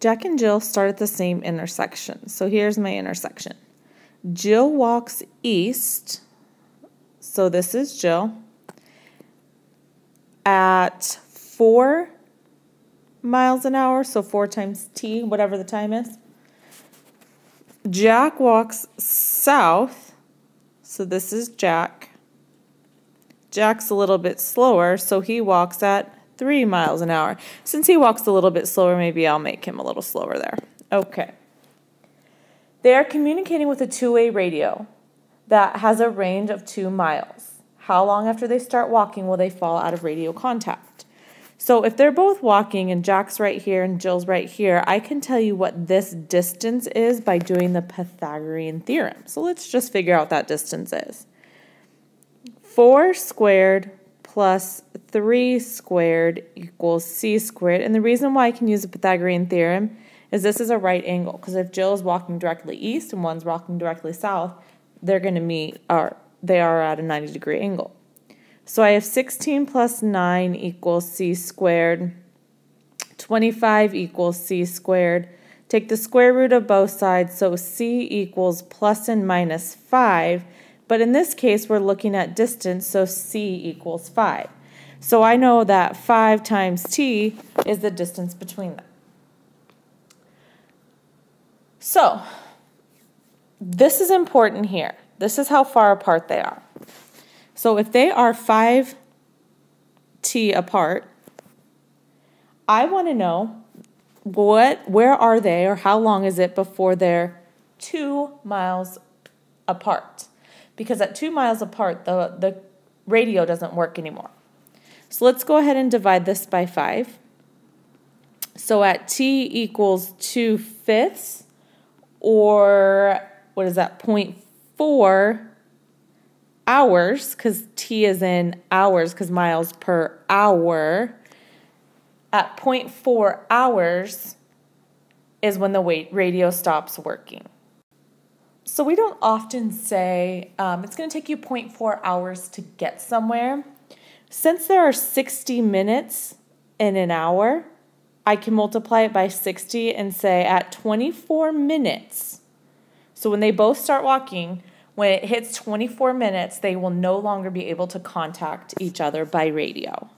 Jack and Jill start at the same intersection. So here's my intersection. Jill walks east, so this is Jill, at 4 miles an hour, so 4 times t, whatever the time is. Jack walks south, so this is Jack. Jack's a little bit slower, so he walks at 3 miles an hour. Since he walks a little bit slower, maybe I'll make him a little slower there. Okay. They are communicating with a two-way radio that has a range of 2 miles. How long after they start walking will they fall out of radio contact? So if they're both walking and Jack's right here and Jill's right here, I can tell you what this distance is by doing the Pythagorean theorem. So let's just figure out what that distance is. 4 squared plus 3 squared equals c squared. And the reason why I can use the Pythagorean theorem is this is a right angle. Because if Jill is walking directly east and one's walking directly south, they're going to meet, or they are at a 90-degree angle. So I have 16 plus 9 equals c squared. 25 equals c squared. Take the square root of both sides, so c equals plus and minus 5. But in this case, we're looking at distance, so c equals 5. So I know that 5 times t is the distance between them. So this is important here. This is how far apart they are. So if they are 5t apart, I want to know where are they, or how long is it before they're 2 miles apart. Because at 2 miles apart, the radio doesn't work anymore. So let's go ahead and divide this by 5. So at t equals 2/5, or what is that, 0.4 hours, because t is in hours, because miles per hour. At 0.4 hours is when the radio stops working. So we don't often say it's going to take you 0.4 hours to get somewhere. Since there are 60 minutes in an hour, I can multiply it by 60 and say at 24 minutes. So when they both start walking, when it hits 24 minutes, they will no longer be able to contact each other by radio.